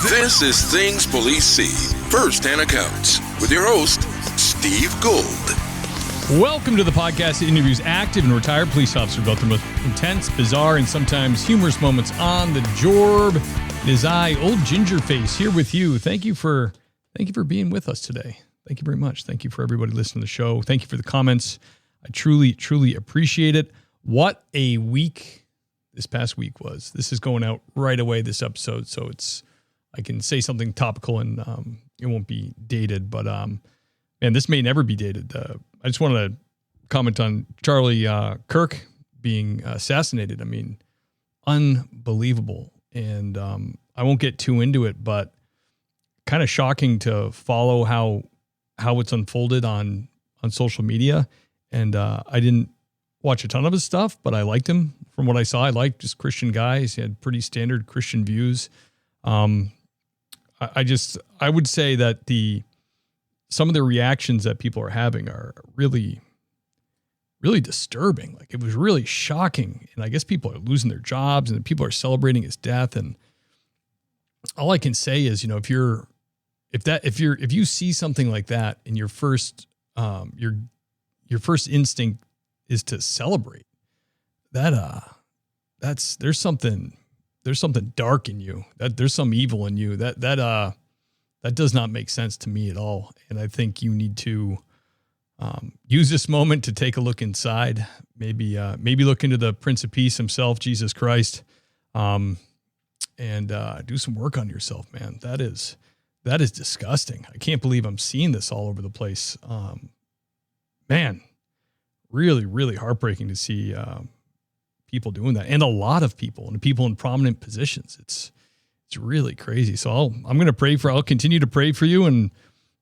This is Things Police See, First-Hand Accounts, with your host, Steve Gold. Welcome to the podcast that interviews active and retired police officers about their most intense, bizarre, and sometimes humorous moments on the job. It is I, Old Gingerface, here with you. Thank you for being with us today. Thank you very much. Thank you for everybody listening to the show. Thank you for the comments. I truly appreciate it. What a week this past week was. This is going out right away, this episode, so I can say something topical and it won't be dated, but man, this may never be dated. I just wanted to comment on Charlie Kirk being assassinated. I mean, unbelievable. And I won't get too into it, but kind of shocking to follow how it's unfolded on social media. And I didn't watch a ton of his stuff, but I liked him from what I saw. I liked just Christian guys. He had pretty standard Christian views. I would say that some of the reactions that people are having are really, really disturbing. Like, it was really shocking. And I guess people are losing their jobs and people are celebrating his death. And all I can say is, if you see something like that and your first instinct is to celebrate, there's something dark in you, that there's some evil in you that does not make sense to me at all. And I think you need to use this moment to take a look inside, maybe look into the Prince of Peace himself, Jesus Christ, and do some work on yourself, man. That is disgusting. I can't believe I'm seeing this all over the place. Man, really, really heartbreaking to see people doing that, and a lot of people, and people in prominent positions. It's really crazy. So I'll continue to pray for you, and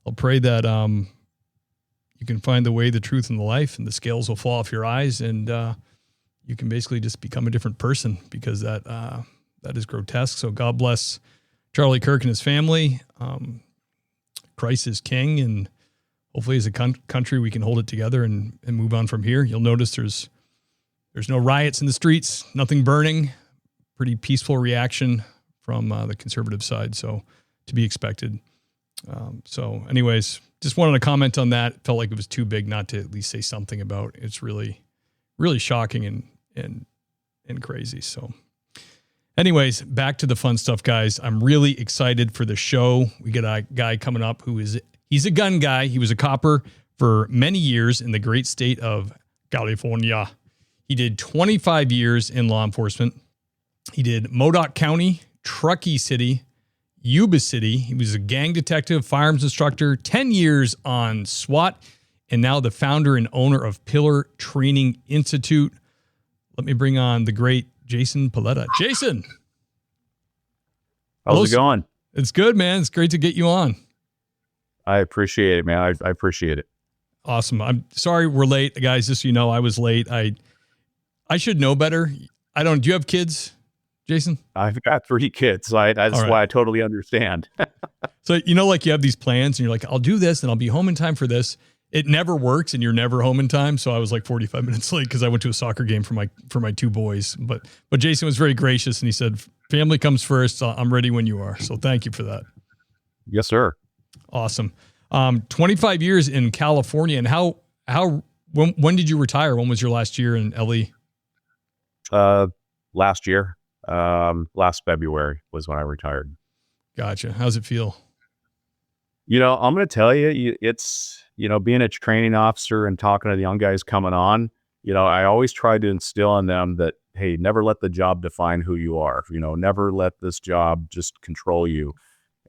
I'll pray that you can find the way, the truth, and the life, and the scales will fall off your eyes, and you can basically just become a different person, because that is grotesque. So God bless Charlie Kirk and his family. Christ is king, and hopefully as a country we can hold it together and move on from here. You'll notice there's no riots in the streets, nothing burning, pretty peaceful reaction from the conservative side. So to be expected. So anyways, just wanted to comment on that. Felt like it was too big not to at least say something about it. It's really, really shocking and crazy. So anyways, back to the fun stuff, guys. I'm really excited for the show. We got a guy coming up he's a gun guy. He was a copper for many years in the great state of California. He did 25 years in law enforcement. He did Modoc County, Truckee City, Yuba City. He was a gang detective, firearms instructor, 10 years on SWAT, and now the founder and owner of Pillar Training Institute. Let me bring on the great Jason Paletta. Jason. How's it going? It's good, man. It's great to get you on. I appreciate it, man. I appreciate it. Awesome. I'm sorry we're late, guys. Just so you know, I was late. I should know better. Do you have kids, Jason? I've got 3 kids, so that's right. why I totally understand. So, like you have these plans and you're like, I'll do this and I'll be home in time for this. It never works and you're never home in time. So I was like 45 minutes late because I went to a soccer game for my 2 boys. But Jason was very gracious and he said, family comes first. I'm ready when you are. So thank you for that. Yes, sir. Awesome. 25 years in California. And when did you retire? When was your last year in LE? Last year, last February was when I retired. Gotcha. How's it feel? I'm going to tell you, it's, being a training officer and talking to the young guys coming on, I always try to instill in them that, hey, never let the job define who you are. Never let this job just control you.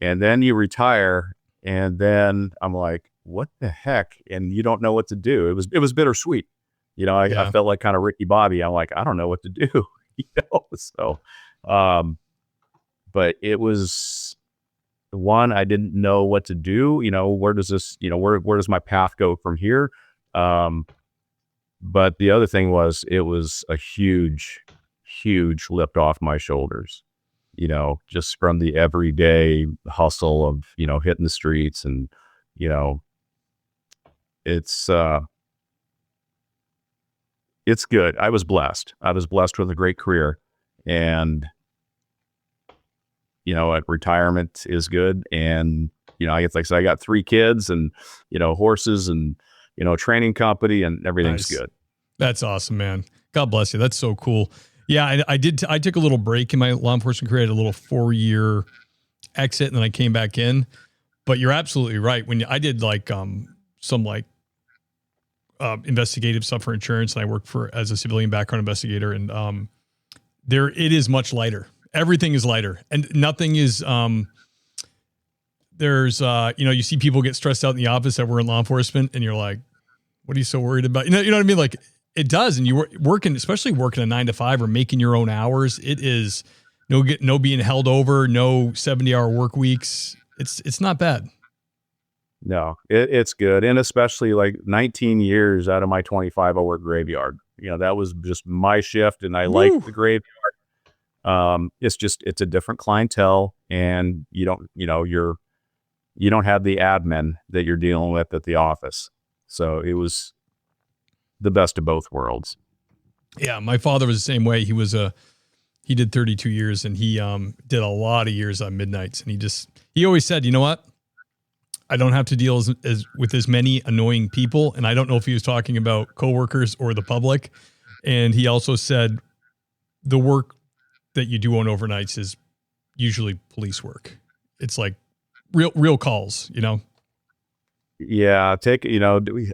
And then you retire, and then I'm like, what the heck? And you don't know what to do. It was bittersweet. I felt like kind of Ricky Bobby. I'm like, I don't know what to do. So, but it was one, I didn't know what to do. Where does this, where does my path go from here? But the other thing was, it was a huge lift off my shoulders, just from the everyday hustle of, hitting the streets and, it's good. I was blessed with a great career, and at retirement is good. And, I guess, like I said, I got 3 kids and, horses and, training company, and everything's Nice. good. That's awesome, man. God bless you. That's so cool. Yeah, I did. I took a little break in my law enforcement career. I had a little 4-year exit, and then I came back in. But you're absolutely right. When I did like some like investigative stuff for insurance, and I worked as a civilian background investigator, and it is much lighter. Everything is lighter, and nothing is. There's you see people get stressed out in the office that were in law enforcement, and you're like, what are you so worried about? You know what I mean? Like, it does. And you working, especially working a 9 to 5 or making your own hours. It is no being held over, no 70-hour work weeks. It's not bad. No, it's good. And especially like 19 years out of my 25, I work graveyard. That was just my shift, and I like the graveyard. It's a different clientele, and you don't have the admin that you're dealing with at the office. So it was the best of both worlds. Yeah, my father was the same way. He did 32 years, and he did a lot of years on midnights. And he always said, you know what? I don't have to deal with as many annoying people. And I don't know if he was talking about coworkers or the public. And he also said the work that you do on overnights is usually police work. It's like real calls, Yeah,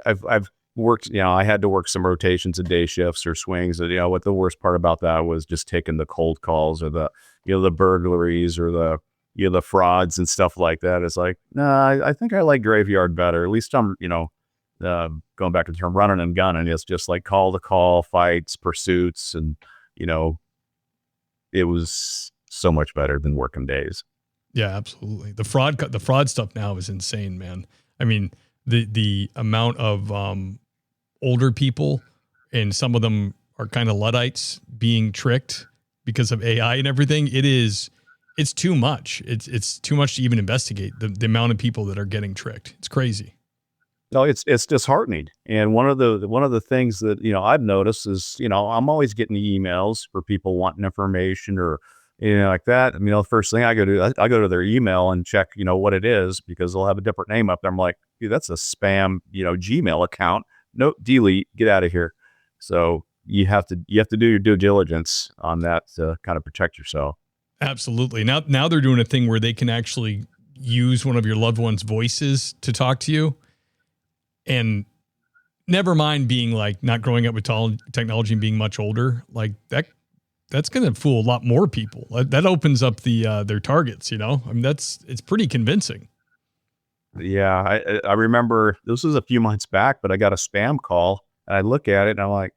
I've worked, I had to work some rotations and day shifts or swings. And, what the worst part about that was just taking the cold calls or the burglaries or the frauds and stuff like that. It's like, nah, I think I like graveyard better. At least I'm, going back to the term running and gunning. It's just like call to call, fights, pursuits. And, it was so much better than working days. Yeah, absolutely. The fraud stuff now is insane, man. I mean, the amount of older people, and some of them are kind of Luddites, being tricked because of AI and everything. It's too much. It's too much to even investigate the amount of people that are getting tricked. It's crazy. No, it's disheartening. And one of the things that, I've noticed is, I'm always getting emails for people wanting information or, like that. I mean, the first thing I go to their email and check, what it is, because they'll have a different name up there. I'm like, dude, that's a spam, Gmail account. Nope, delete, get out of here. So you have to do your due diligence on that to kind of protect yourself. Absolutely. Now they're doing a thing where they can actually use one of your loved ones' voices to talk to you. And never mind being like not growing up with technology and being much older, like that's going to fool a lot more people. That opens up their targets, I mean, it's pretty convincing. Yeah. I remember this was a few months back, but I got a spam call and I look at it and I'm like,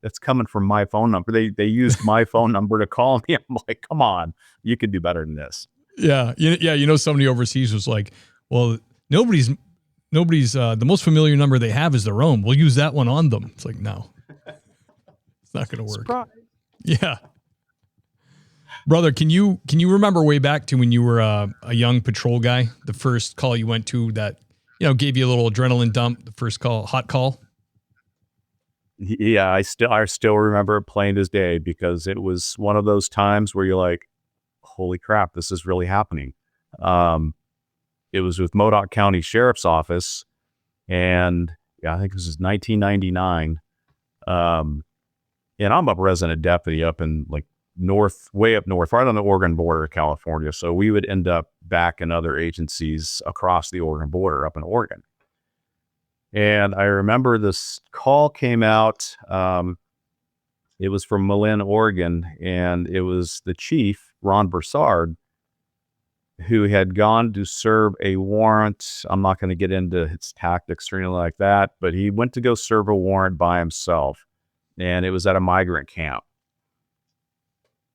it's coming from my phone number. They used my phone number to call me. I'm like, come on, you could do better than this. Yeah. Somebody overseas was like, well, nobody's the most familiar number they have is their own. We'll use that one on them. It's like, no, it's not going to work. Surprise. Yeah. Brother, can you remember way back to when you were a young patrol guy, the first call you went to that, gave you a little adrenaline dump, the first call, hot call? Yeah, I still remember it plain as day, because it was one of those times where you're like, holy crap, this is really happening. It was with Modoc County Sheriff's Office, and I think this is 1999. And I'm a resident deputy up in like way up north, right on the Oregon border of California. So we would end up back in other agencies across the Oregon border up in Oregon. And I remember this call came out. It was from Malin, Oregon, and it was the chief, Ron Broussard, who had gone to serve a warrant. I'm not going to get into his tactics or anything like that, but he went to go serve a warrant by himself, and it was at a migrant camp.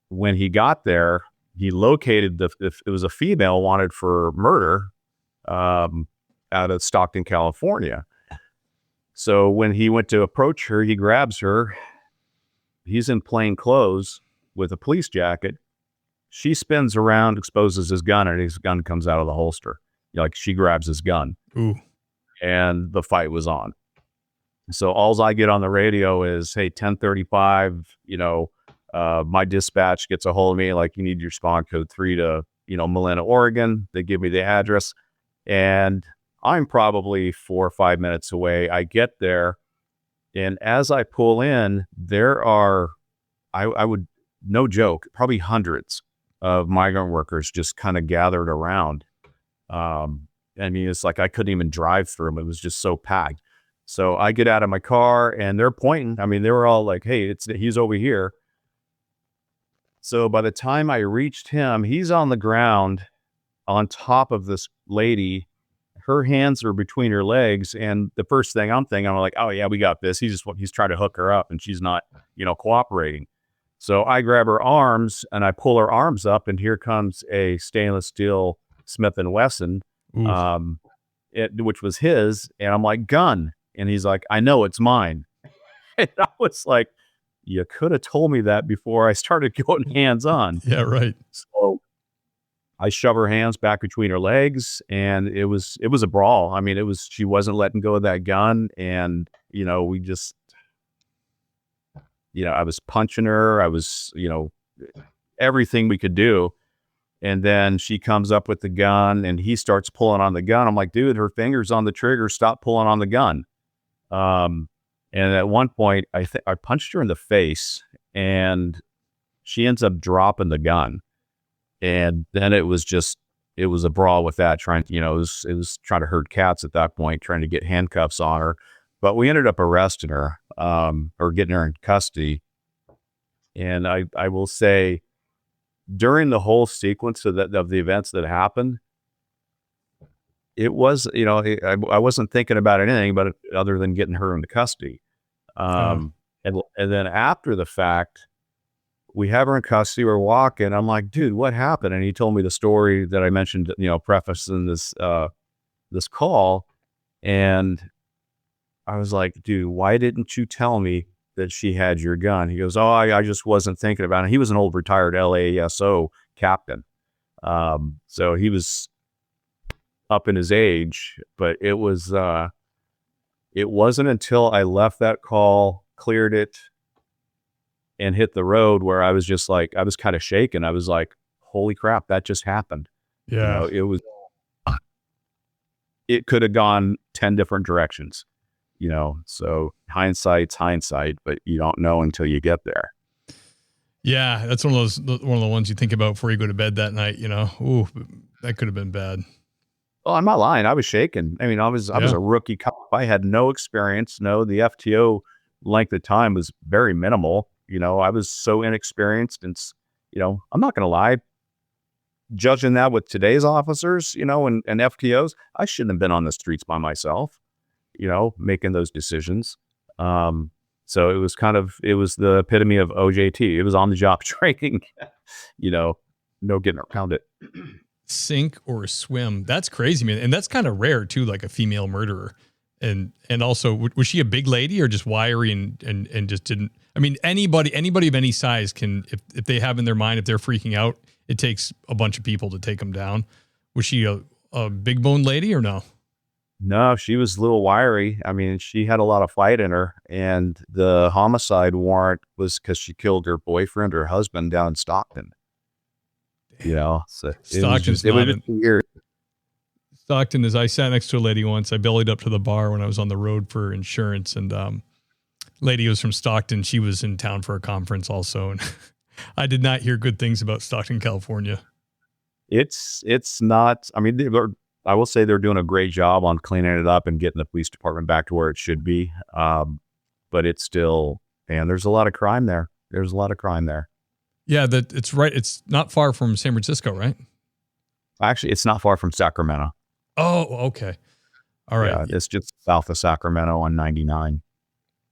When he got there, he located it was a female wanted for murder out of Stockton, California. So when he went to approach her, he grabs her. He's in plain clothes with a police jacket. She spins around, exposes his gun, and his gun comes out of the holster. Like, she grabs his gun. Ooh. And the fight was on. So alls I get on the radio is, hey, 1035, my dispatch gets a hold of me, like, you need your spawn code 3 to Malena, Oregon. They give me the address, and I'm probably 4 or 5 minutes away. I get there, and as I pull in, there are, I would, no joke, probably hundreds of migrant workers just kind of gathered around. I mean, it's like I couldn't even drive through them. It was just so packed. So I get out of my car and they're pointing. I mean, they were all like, hey, he's over here. So by the time I reached him, he's on the ground on top of this lady. Her hands are between her legs. And the first thing I'm thinking, I'm like, oh yeah, we got this. He's trying to hook her up and she's not, cooperating. So I grab her arms and I pull her arms up, and here comes a stainless steel Smith & Wesson, which was his. And I'm like, gun. And he's like, I know, it's mine. And I was like, you could have told me that before I started going hands on. Yeah, right. So I shove her hands back between her legs, and it was a brawl. I mean, she wasn't letting go of that gun. And, we just, I was punching her. I was, everything we could do. And then she comes up with the gun and he starts pulling on the gun. I'm like, dude, her finger's on the trigger. Stop pulling on the gun. And at one point I punched her in the face, and she ends up dropping the gun. And then it was a brawl with that, trying, it was trying to herd cats at that point, trying to get handcuffs on her. But we ended up arresting her, or getting her in custody. And I will say, during the whole sequence of the events that happened, it was, I wasn't thinking about anything but other than getting her into custody. And then after the fact, we have her in custody. We're walking. I'm like, dude, what happened? And he told me the story that I mentioned, prefacing this call. And I was like, dude, why didn't you tell me that she had your gun? He goes, oh, I just wasn't thinking about it. He was an old retired LASO captain. So he was up in his age, but it wasn't until I left that call, cleared it, and hit the road where I was just like, I was kind of shaken. I was like, holy crap, that just happened. Yeah. It could have gone 10 different directions. So hindsight's hindsight, but you don't know until you get there. Yeah, that's one of the ones you think about before you go to bed that night. Ooh, that could have been bad. Oh, I'm not lying. I was shaken. I mean, I was a rookie cop. I had no experience. The FTO length of time was very minimal. I was so inexperienced, and I'm not going to lie. Judging that with today's officers, and FTOs, I shouldn't have been on the streets by myself. Making those decisions. So it was the epitome of OJT. It was on the job training, no getting around it. Sink or swim. That's crazy, man. And that's kind of rare too, like a female murderer. And also, was she a big lady or just wiry and just didn't, I mean, anybody of any size can, if they have in their mind, if they're freaking out, it takes a bunch of people to take them down. Was she a big boned lady or no? No, she was a little wiry. I mean, she had a lot of fight in her, and the homicide warrant was because she killed her boyfriend or husband down in Stockton. So Stockton's it was just weird. Stockton is, I sat next to a lady once. I bellied up to the bar when I was on the road for insurance, and lady was from Stockton. She was in town for a conference also, and I did not hear good things about Stockton, California. It's not. I mean, I will say they're doing a great job on cleaning it up and getting the police department back to where it should be. But it's still, and there's a lot of crime there. Yeah, it's right. It's not far from San Francisco, right? Actually, it's not far from Sacramento. Oh, okay. All right. Yeah, it's just south of Sacramento on 99.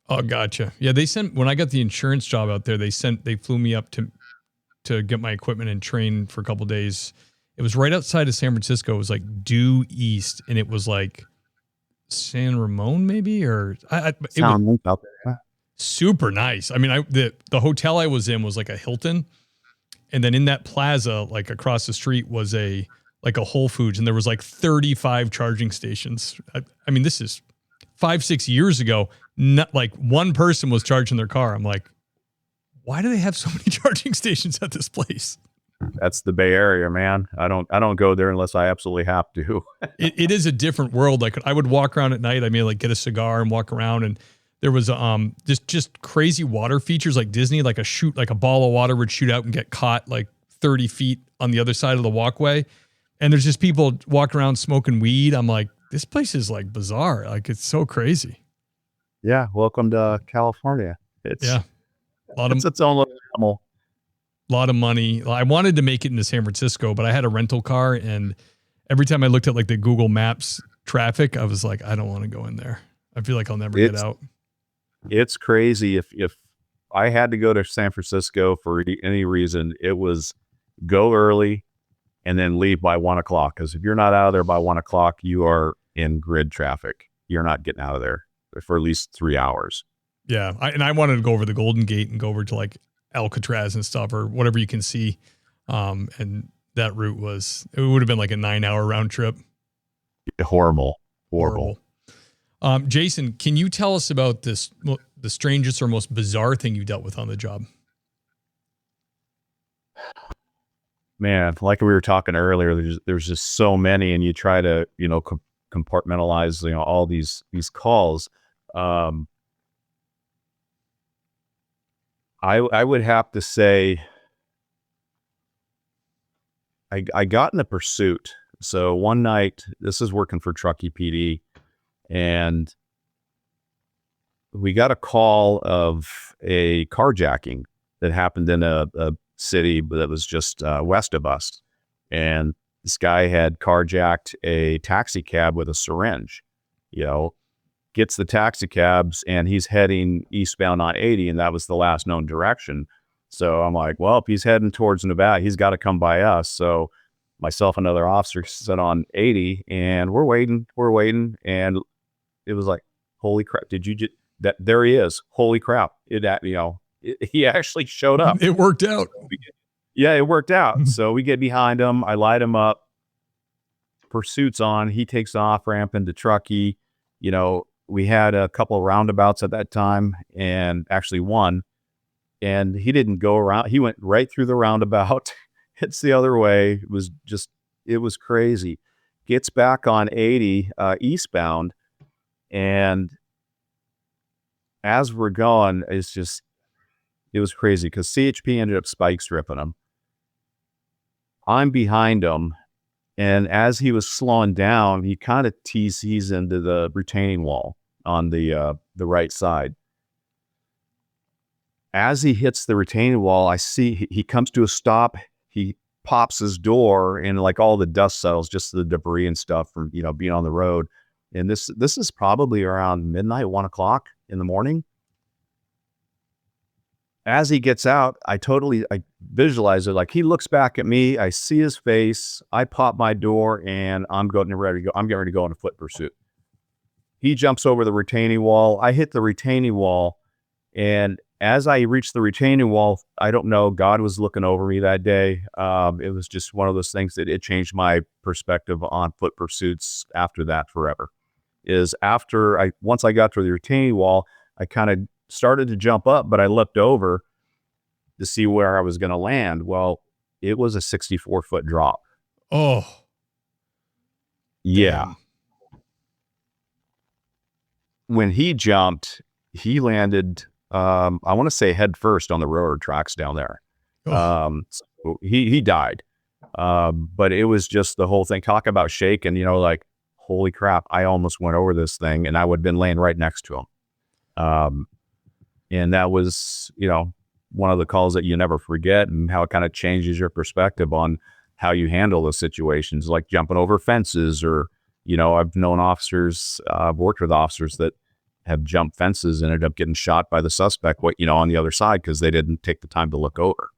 Oh, gotcha. Yeah, when I got the insurance job out there, they flew me up to get my equipment and train for a couple of days. It was right outside of San Francisco. It was like due east, and it was like San Ramon, maybe, or it was out there. Super nice. I mean, the hotel I was in was like a Hilton, and then in that plaza, like across the street, was a Whole Foods, and there was like 35 charging stations. I mean, this is 5-6 years ago. Not like one person was charging their car. I'm like, why do they have so many charging stations at this place? That's the Bay Area, man. I don't go there unless I absolutely have to. It is a different world. Like I would walk around at night. I mean, like get a cigar and walk around, and there was just crazy water features like Disney, like a ball of water would shoot out and get caught like 30 feet on the other side of the walkway. And there's just people walking around smoking weed. I'm like, this place is like bizarre. Like it's so crazy. Yeah. Welcome to California. It's its own little animal. A lot of money. I wanted to make it into San Francisco, but I had a rental car, and every time I looked at like the Google Maps traffic, I was like, I don't want to go in there. I feel like I'll never get out. It's crazy. If I had to go to San Francisco for any reason, it was go early and then leave by 1 o'clock. Because if you're not out of there by 1 o'clock, you are in grid traffic. You're not getting out of there for at least 3 hours. Yeah. I wanted to go over the Golden Gate and go over to like Alcatraz and stuff, or whatever you can see. And that route it would have been like a 9-hour round trip. Horrible. Jason, can you tell us about the strangest or most bizarre thing you dealt with on the job? Man, like we were talking earlier, there's just so many, and you try to, compartmentalize, all these calls. I would have to say I got in a pursuit. So one night, this is working for Truckee PD, and we got a call of a carjacking that happened in a city that was just west of us. And this guy had carjacked a taxi cab with a syringe, gets the taxi cabs, and he's heading eastbound on 80, and that was the last known direction. So I'm like, well, if he's heading towards Nevada, he's got to come by us. So myself and another officer sit on 80, and we're waiting, and it was like, holy crap! Did you just that? There he is! Holy crap! He actually showed up. It worked out. Yeah, it worked out. So we get behind him. I light him up. Pursuit's on. He takes off, ramp into Truckee. We had a couple of roundabouts at that time, and actually one. And he didn't go around. He went right through the roundabout. Hits the other way. It was crazy. Gets back on 80 eastbound, and as we're going, it was crazy because CHP ended up spike stripping him. I'm behind him, and as he was slowing down, he kind of TCs into the retaining wall on the right side. As he hits the retaining wall, I see he comes to a stop. He pops his door, and like all the dust settles, just the debris and stuff from being on the road. And this is probably around midnight, 1 o'clock in the morning. As he gets out, I visualize it. Like he looks back at me, I see his face, I pop my door, and I'm getting ready to go on a foot pursuit. He jumps over the retaining wall. I hit the retaining wall, and as I reached the retaining wall, I don't know, God was looking over me that day. It was just one of those things that it changed my perspective on foot pursuits after that forever. Once I got to the retaining wall, I kind of started to jump up, but I looked over to see where I was going to land. Well, it was a 64-foot drop. Oh, yeah. Damn. When he jumped, he landed, I want to say head first on the railroad tracks down there. Oh. So he died. But it was just the whole thing. Talk about shaking, like, holy crap, I almost went over this thing, and I would have been laying right next to him. And that was, one of the calls that you never forget, and how it kind of changes your perspective on how you handle those situations, like jumping over fences, or, I've known officers, I've worked with officers that have jumped fences and ended up getting shot by the suspect, on the other side, because they didn't take the time to look over.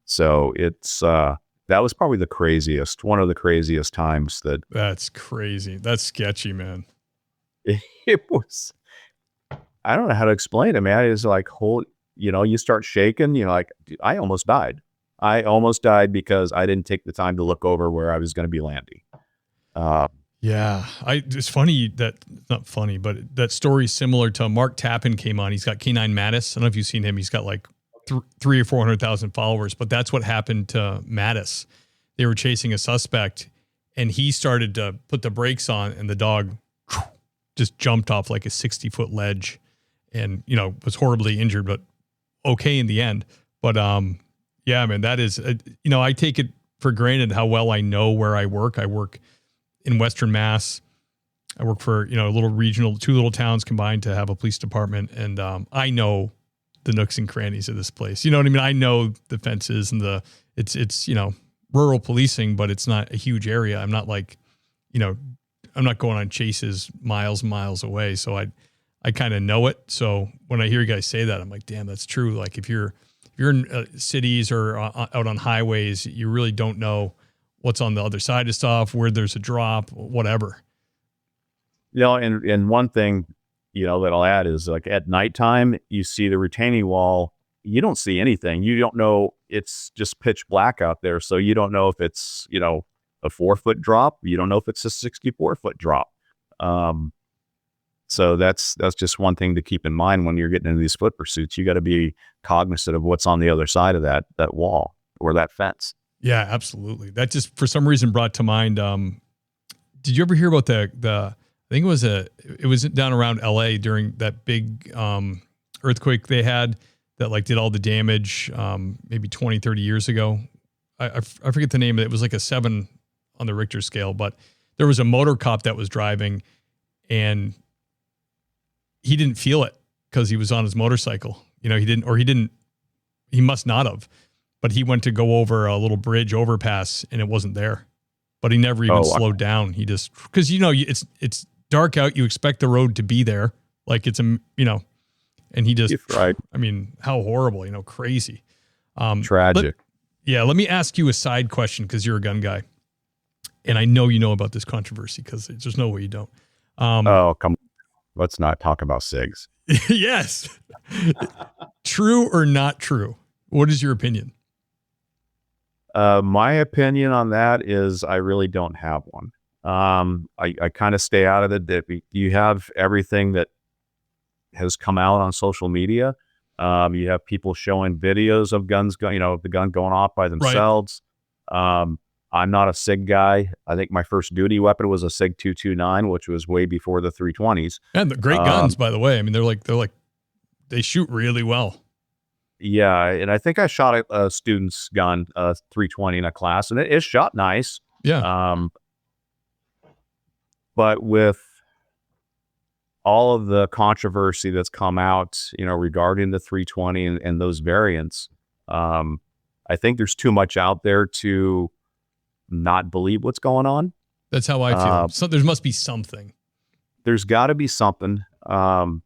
So it's, that was probably one of the craziest times That's crazy. That's sketchy, man. It was. I don't know how to explain it, man. It's like, you start shaking, like, I almost died. I almost died because I didn't take the time to look over where I was going to be landing. Yeah. It's funny not funny, but that story's similar to Mark Tappan came on. He's got K9 Mattis. I don't know if you've seen him. He's got like 3 or 400,000 followers, but that's what happened to Mattis. They were chasing a suspect and he started to put the brakes on and the dog just jumped off like a 60-foot ledge and, was horribly injured, but okay in the end. But, yeah, man, that is, I take it for granted how well I know where I work. I work in Western Mass. I work for, a little regional, 2 little towns combined to have a police department. And I know the nooks and crannies of this place. You know what I mean? I know the fences and it's rural policing, but it's not a huge area. I'm not like, I'm not going on chases miles and miles away. So I kind of know it. So when I hear you guys say that, I'm like, damn, that's true. Like if you're in cities or out on highways, you really don't know what's on the other side of stuff, where there's a drop, whatever. And one thing, that I'll add is like at nighttime, you see the retaining wall, you don't see anything. You don't know, it's just pitch black out there. So you don't know if it's, a 4-foot drop. You don't know if it's a 64-foot drop. So that's just one thing to keep in mind when you're getting into these foot pursuits. You got to be cognizant of what's on the other side of that wall or that fence. Yeah, absolutely. That just for some reason brought to mind. Did you ever hear about the I think it was down around LA during that big earthquake they had that like did all the damage maybe 20, 30 years ago. I forget the name of it. It was like a 7 on the Richter scale, but there was a motor cop that was driving and he didn't feel it because he was on his motorcycle. He must not have, but he went to go over a little bridge overpass and it wasn't there, but he never even slowed down. He just, cause it's dark out. You expect the road to be there. Like it's and he just, right. I mean, how horrible, crazy. Tragic. Let me ask you a side question. Cause you're a gun guy and I know you know about this controversy cause there's no way you don't. Come on. Let's not talk about SIGs. Yes. True or not true? What is your opinion? My opinion on that is I really don't have one. I kind of stay out of it. That you have everything that has come out on social media. You have people showing videos of guns, the gun going off by themselves. Right. I'm not a SIG guy. I think my first duty weapon was a SIG 229, which was way before the 320s. And the great guns, by the way. I mean, they shoot really well. Yeah, and I think I shot a student's gun, 320 in a class, and it shot nice. Yeah. But with all of the controversy that's come out, regarding the 320 and those variants, I think there's too much out there to not believe what's going on. That's how I feel. So there must be something. There's got to be something. And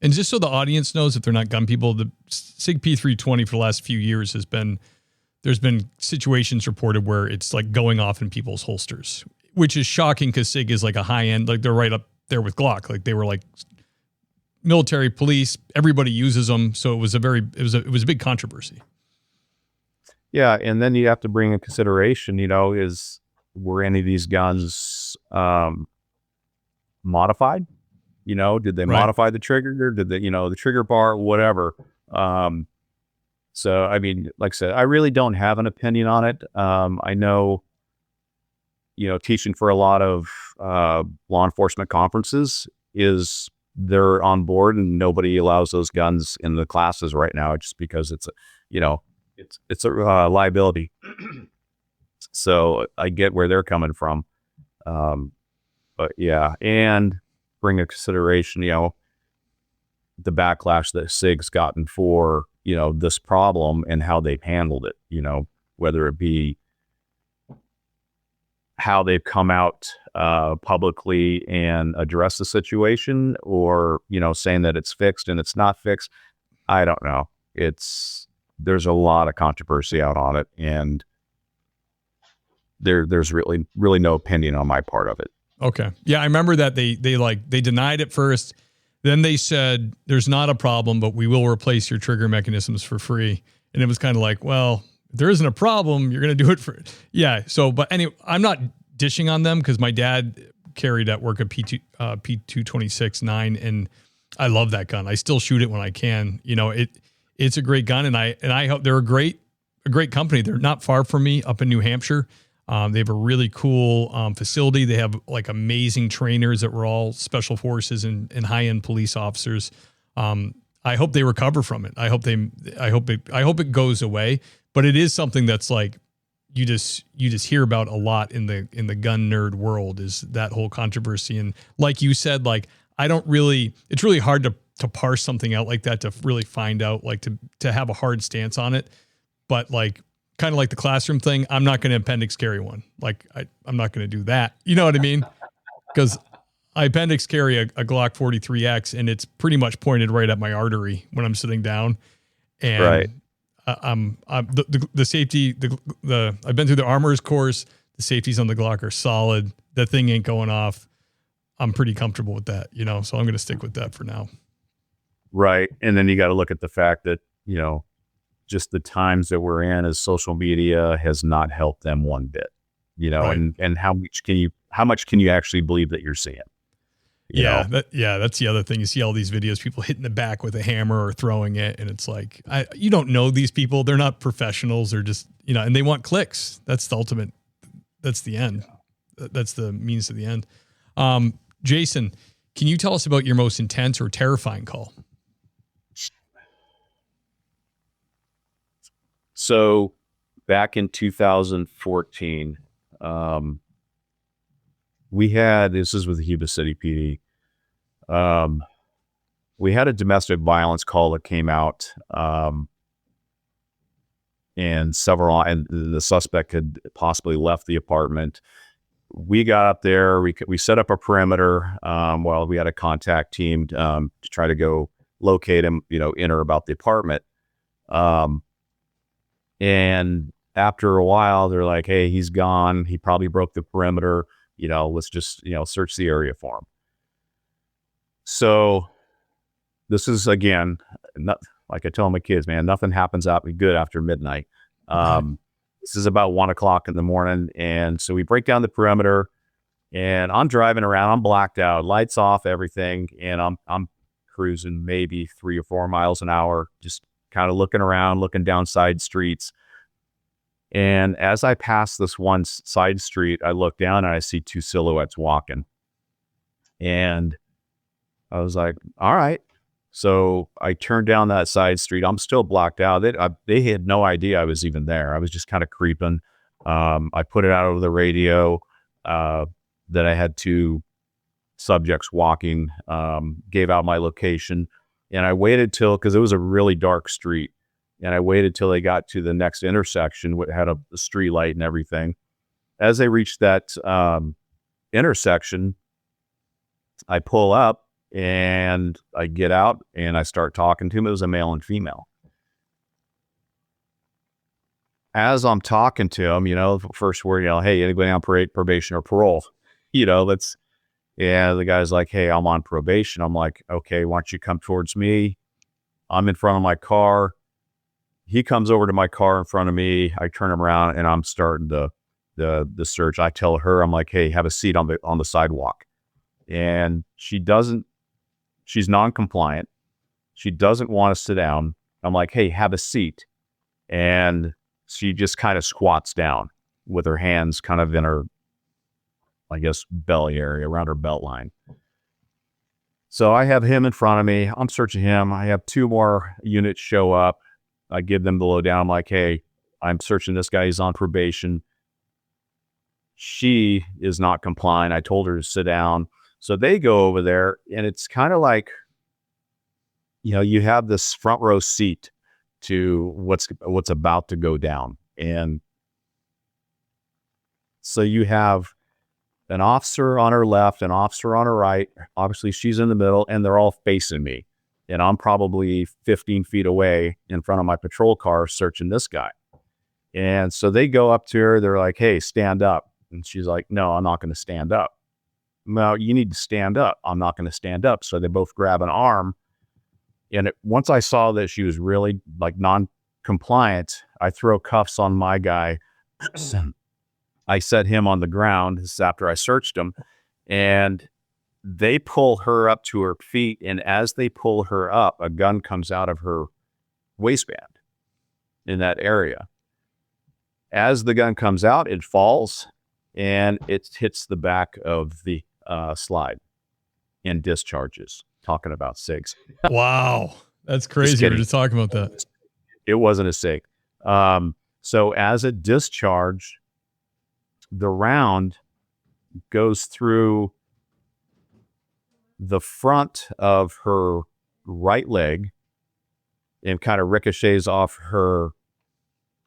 just so the audience knows, if they're not gun people, the SIG P320 for the last few years there's been situations reported where it's like going off in people's holsters, which is shocking because SIG is like a high end, like they're right up there with Glock. Like they were like military, police, everybody uses them. So it was a big controversy. Yeah, and then you have to bring in consideration, were any of these guns modified? Did they modify the trigger? Did they, the trigger bar, whatever? So, I mean, like I said, I really don't have an opinion on it. I know, teaching for a lot of law enforcement conferences they're on board and nobody allows those guns in the classes right now just because it's a liability. So I get where they're coming from. But yeah, and bring a consideration, the backlash that SIG's gotten for, this problem and how they've handled it, whether it be how they've come out publicly and address the situation or, saying that it's fixed and it's not fixed. I don't know. There's a lot of controversy out on it, and there's really no opinion on my part of it. Okay. Yeah, I remember that they denied it first. Then they said there's not a problem, but we will replace your trigger mechanisms for free. And it was kind of like, well, if there isn't a problem, you're going to do it for, yeah. So, but anyway, I'm not dishing on them because my dad carried at work a P226-9 and I love that gun. I still shoot it when I can. it's a great gun, and I hope they're a great company. They're not far from me up in New Hampshire. They have a really cool facility. They have like amazing trainers that were all special forces and high end police officers. I hope they recover from it. I hope it goes away. But it is something that's like you just hear about a lot in the gun nerd world, is that whole controversy. And like you said, like it's really hard to parse something out like that, to really find out, like to have a hard stance on it. But like, kind of like the classroom thing, I'm not going to appendix carry one. Like I'm not going to do that. You know what I mean? Because I appendix carry a Glock 43X, and it's pretty much pointed right at my artery when I'm sitting down. And Right. I'm the safety, I've been through the armorer's course. The safeties on the Glock are solid. That thing ain't going off. I'm pretty comfortable with that, you know, so I'm going to stick with that for now. Right. And then you got to look at the fact that, you know, just the times that we're in as social media has not helped them one bit, you know, Right. and how much can you actually believe that you're seeing? You know? That's the other thing. You see all these videos, people hitting the back with a hammer or throwing it. And it's like, you don't know these people. They're not professionals. They're just, you know, and they want clicks. That's the ultimate. That's the end. That's the means to the end. Jason, can you tell us about your most intense or terrifying call? So back in 2014, this is with the Yuba City PD. We had a domestic violence call that came out, and the suspect had possibly left the apartment. We got up there, we set up a perimeter, while we had a contact team, to try to go locate him, you know, in or about the apartment. And after a while, they're like, hey, he's gone. He probably broke the perimeter. You know, let's just, you know, search the area for him. So this is, again, not like I tell my kids, man, nothing happens out good after midnight. This is about 1:00 in the morning. And so we break down the perimeter, and I'm driving around. I'm blacked out, lights off, everything. And I'm cruising maybe 3 or 4 miles an hour, just kind of looking around, looking down side streets. And as I pass this one side street, I look down and I see two silhouettes walking. And I was like, all right. So I turned down that side street. I'm still blocked out. They had no idea I was even there. I was just kind of creeping. I put it out over the radio that I had two subjects walking, gave out my location. And I waited because it was a really dark street. And I waited till they got to the next intersection, which had a street light and everything. As they reached that intersection, I pull up and I get out and I start talking to him. It was a male and female. As I'm talking to him, you know, first word, you know, hey, anybody on probation or parole? You know, the guy's like, hey, I'm on probation. I'm like, okay, why don't you come towards me? I'm in front of my car. He comes over to my car in front of me. I turn him around and I'm starting the search. I tell her, I'm like, hey, have a seat on the sidewalk. And she's non-compliant. She doesn't want to sit down. I'm like, hey, have a seat. And she just kind of squats down with her hands kind of in her, I guess, belly area, around her belt line. So I have him in front of me. I'm searching him. I have two more units show up. I give them the lowdown. I'm like, hey, I'm searching this guy. He's on probation. She is not compliant. I told her to sit down. So they go over there, and it's kind of like, you know, you have this front row seat to what's about to go down. And so you have an officer on her left, an officer on her right. Obviously, she's in the middle, and they're all facing me. And I'm probably 15 feet away in front of my patrol car searching this guy. And so they go up to her. They're like, hey, stand up. And she's like, no, I'm not going to stand up. No, you need to stand up. I'm not going to stand up. So they both grab an arm. And once I saw that she was really like non-compliant, I throw cuffs on my guy. I set him on the ground. This is after I searched him. And they pull her up to her feet. And as they pull her up, a gun comes out of her waistband in that area. As the gun comes out, it falls and it hits the back of the slide and discharges. Talking about SIGs. Wow. That's crazy. We were just talking about that. It wasn't a SIG. So as it discharged, the round goes through the front of her right leg and kind of ricochets off her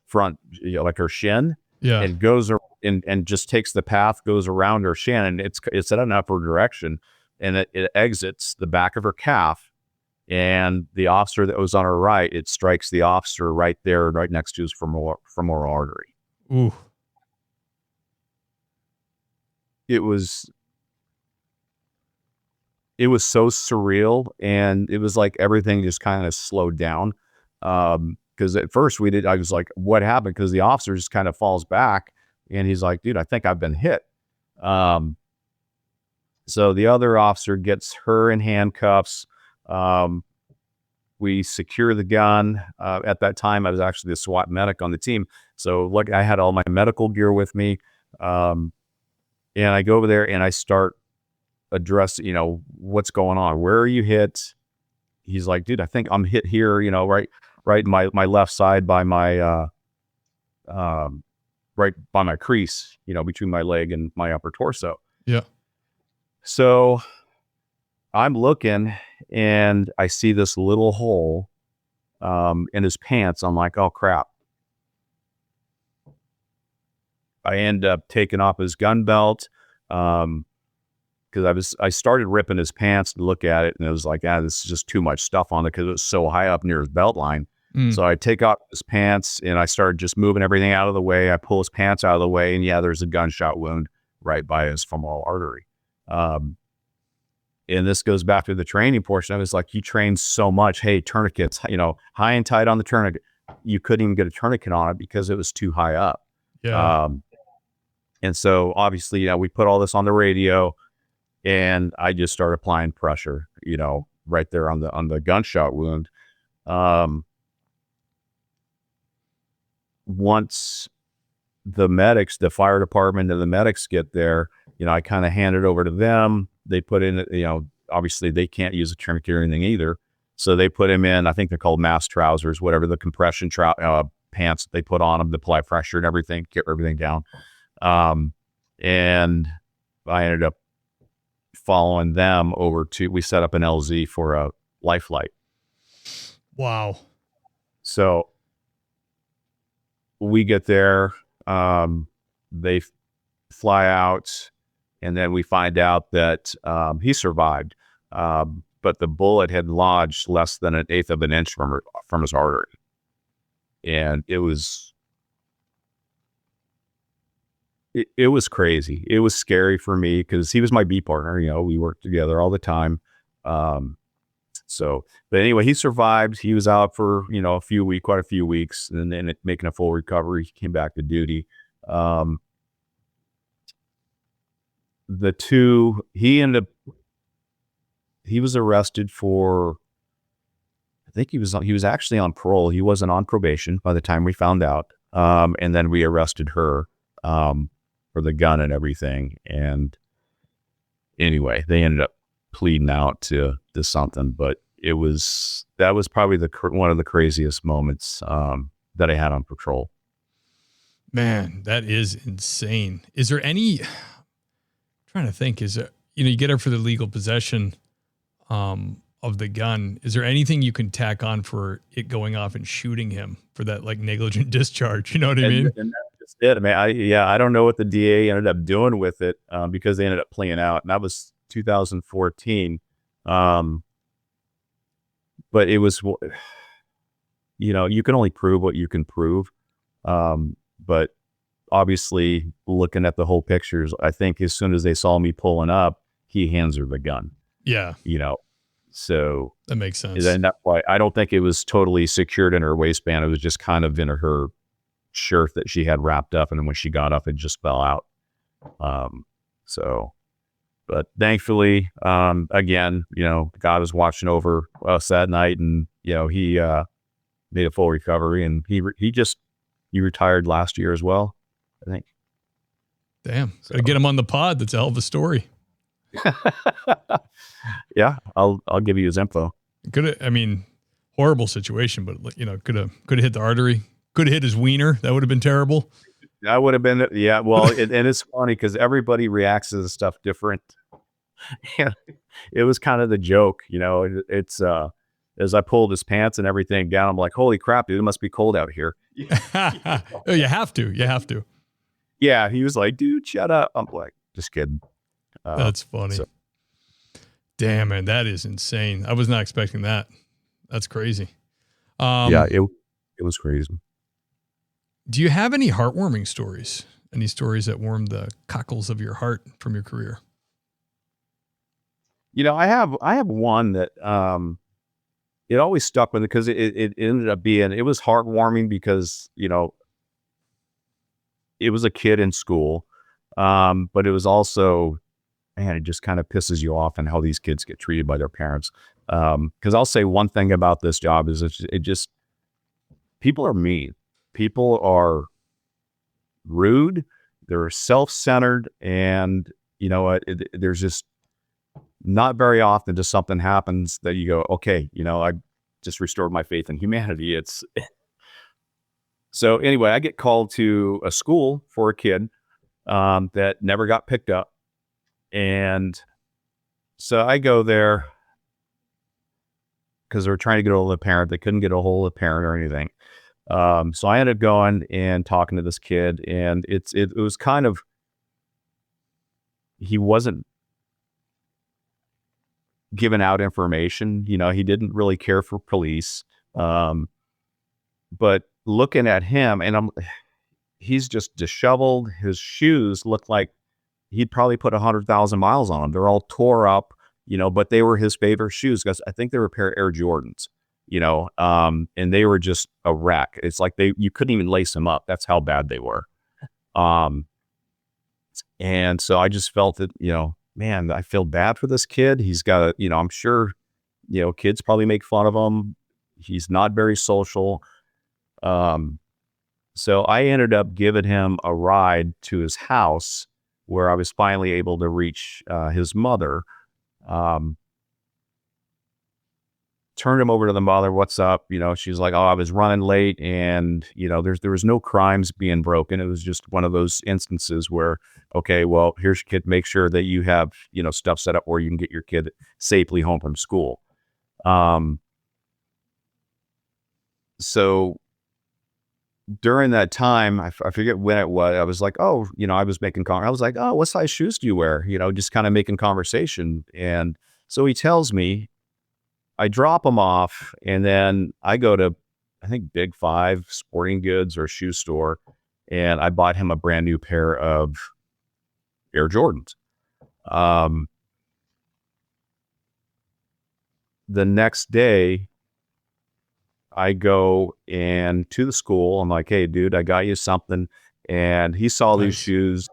front, like her shin, and goes and just takes the path, goes around her shin, and it's in an upward direction, and it exits the back of her calf. And the officer that was on her right, it strikes the officer right there, right next to his femoral artery. Ooh. It was so surreal, and it was like everything just kind of slowed down. Because at first I was like, what happened? Because the officer just kind of falls back, and he's like, dude, I think I've been hit. So the other officer gets her in handcuffs. We secure the gun. At that time, I was actually the SWAT medic on the team. So look, I had all my medical gear with me. And I go over there and I start addressing, what's going on? Where are you hit? He's like, dude, I think I'm hit here, right in my left side by my, right by my crease, between my leg and my upper torso. Yeah. So I'm looking and I see this little hole in his pants. I'm like, oh crap. I end up taking off his gun belt because I started ripping his pants to look at it, and it was like, this is just too much stuff on it because it was so high up near his belt line. So I take off his pants and I started just moving everything out of the way. I pull his pants out of the way, and there's a gunshot wound right by his femoral artery. And this goes back to the training portion. I was like, you trained so much. Hey, tourniquets, high and tight on the tourniquet. You couldn't even get a tourniquet on it because it was too high up. Yeah. And so obviously, we put all this on the radio, and I just started applying pressure, right there on the gunshot wound. Once the fire department and the medics get there, I kind of hand it over to them. They put in, obviously they can't use a tourniquet or anything either. So they put him in, I think they're called mask trousers, whatever, the compression pants that they put on him to apply pressure and everything, get everything down. And I ended up following them we set up an LZ for a life flight. Wow. So we get there, they fly out, and then we find out that he survived, but the bullet had lodged less than 1/8 of an inch from his artery. And it was crazy. It was scary for me because he was my B partner. We worked together all the time. But anyway, he survived. He was out for, quite a few weeks, and then making a full recovery. He came back to duty. He was arrested for, I think he was actually on parole. He wasn't on probation by the time we found out. And then we arrested her, for the gun and everything. And anyway, they ended up pleading out to something, but that was probably one of the craziest moments, that I had on patrol. Man, that is insane. Is there any, I'm trying to think, is there, you get her for the legal possession, of the gun. Is there anything you can tack on for it going off and shooting him for that like negligent discharge? You know what I mean? And that's just it. I mean, I don't know what the DA ended up doing with it, because they ended up playing out, and that was 2014. But it was, you can only prove what you can prove. But obviously looking at the whole pictures, I think as soon as they saw me pulling up, he hands her the gun. Yeah. So that makes sense. And that's why I don't think it was totally secured in her waistband. It was just kind of in her shirt that she had wrapped up. And then when she got up, it just fell out. But thankfully, again, God was watching over us that night, and, he made a full recovery, and he retired last year as well, I think. Damn. So. Gotta get him on the pod. That's a hell of a story. Yeah, I'll give you his info. Horrible situation, but could have hit the artery. Could have hit his wiener. That would have been terrible. That would have been, yeah. Well, and it's funny because everybody reacts to this stuff different. Yeah, it was kind of the joke, it's, as I pulled his pants and everything down, I'm like, holy crap, dude, it must be cold out here. Oh, you have to. Yeah. He was like, dude, shut up. I'm like, just kidding. That's funny. Damn, man, that is insane. I was not expecting that. That's crazy. Yeah, it was crazy. Do you have any heartwarming stories? Any stories that warmed the cockles of your heart from your career? I have one that, it always stuck with it because it ended up being, it was heartwarming because, it was a kid in school. But it was also, man, it just kind of pisses you off and how these kids get treated by their parents. Cause I'll say one thing about this job is it just, people are mean. People are rude. They're self-centered, and there's just not very often just something happens that you go, okay, I just restored my faith in humanity. So anyway, I get called to a school for a kid that never got picked up. And so I go there because they were trying to get a hold of the parent. They couldn't get a hold of the parent or anything. So I ended up going and talking to this kid, and it was kind of, he wasn't giving out information. He didn't really care for police. But looking at him, and he's just disheveled. His shoes look like he'd probably put 100,000 miles on them. They're all tore up, but they were his favorite shoes because I think they were a pair of Air Jordans, and they were just a wreck. It's like you couldn't even lace them up. That's how bad they were. And so I just felt that, man, I feel bad for this kid. He's got I'm sure, kids probably make fun of him. He's not very social. So I ended up giving him a ride to his house where I was finally able to reach his mother. Turned him over to the mother. What's up? She's like, oh, I was running late, and there was no crimes being broken. It was just one of those instances where, okay, well, here's your kid. Make sure that you have stuff set up where you can get your kid safely home from school. So during that time, I forget when it was, I was like, oh, I was making I was like, oh, what size shoes do you wear? Just kind of making conversation. And so he tells me, I drop him off, and then I go to, I think, Big Five Sporting Goods or shoe store, and I bought him a brand new pair of Air Jordans. The next day, I go to the school. I'm like, hey, dude, I got you something. And he saw these shoes.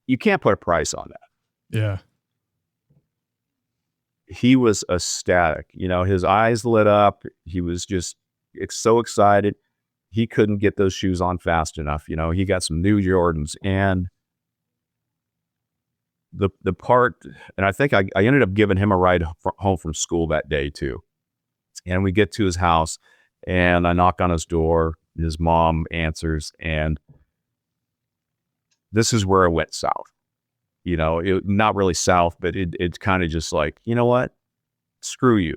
You can't put a price on that. Yeah. He was ecstatic. His eyes lit up. He was just so excited. He couldn't get those shoes on fast enough. He got some new Jordans, and the part, and I think I ended up giving him a ride home from school that day too. And we get to his house, and I knock on his door. His mom answers, and this is where it went south. Not really south, but it's kind of just like, you know what? Screw you.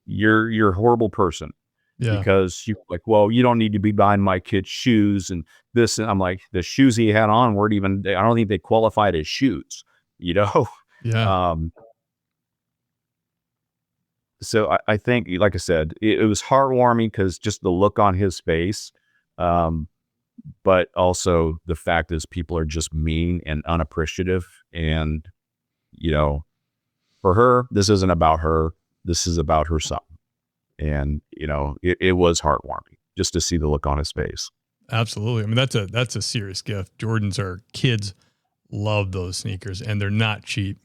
You're a horrible person. Yeah. Because you're like, well, you don't need to be buying my kid's shoes and this. And I'm like, the shoes he had on weren't even, I don't think they qualified as shoes, Yeah. So I think, like I said, it was heartwarming because just the look on his face. But also the fact is people are just mean and unappreciative. And, for her, this isn't about her. This is about her son. And, it was heartwarming just to see the look on his face. Absolutely. I mean, that's a serious gift. Jordans kids love those sneakers, and they're not cheap.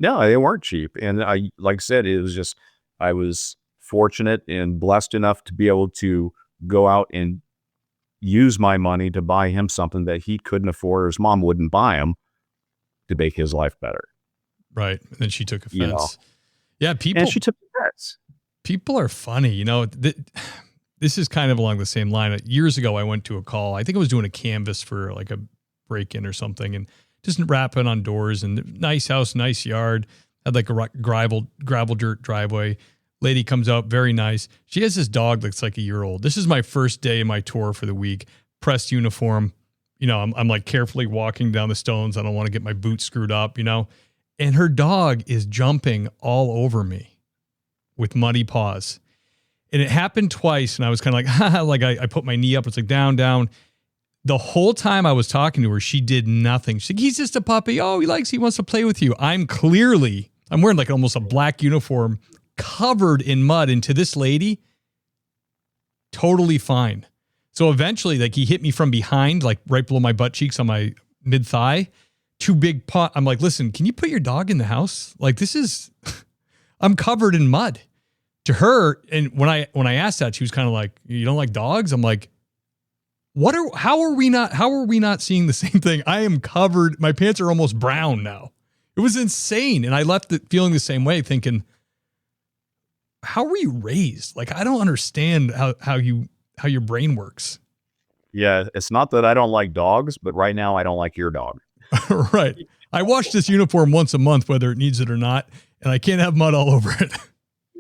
No, they weren't cheap. And like I said, it was just, I was fortunate and blessed enough to be able to go out and use my money to buy him something that he couldn't afford or his mom wouldn't buy him to make his life better. Right. And then she took offense. You know, Yeah. and she took offense. People are funny. You know, this is kind of along the same line. Years ago, I went to a call. I think I was doing a canvas for like a break-in or something, and just rapping on doors, and nice house, nice yard, had like a gravel dirt driveway. Lady comes out, very nice. She has this dog that's like a year old. This is my first day of my tour for the week. Pressed uniform. You know, I'm like carefully walking down the stones. I don't want to get my boots screwed up, you know. And her dog is jumping all over me with muddy paws. And it happened twice. And I was kind of like, ha, like I put my knee up. It's like down, down. The whole time I was talking to her, she did nothing. She's like, he's just a puppy. Oh, he wants to play with you. I'm wearing like almost a black uniform covered in mud. And to this lady, totally fine. So eventually, like, he hit me from behind, like right below my butt cheeks on my mid thigh, 2 big paw. I'm like, listen, can you put your dog in the house? Like, this is, I'm covered in mud. To her, and when I asked that, she was kind of like, you don't like dogs? I'm like, how are we not seeing the same thing? I am covered. My pants are almost brown now. It was insane. And I left it feeling the same way, thinking, how were you raised? Like, I don't understand how your brain works. Yeah. It's not that I don't like dogs, but right now I don't like your dog. Right. I wash this uniform once a month, whether it needs it or not, and I can't have mud all over it.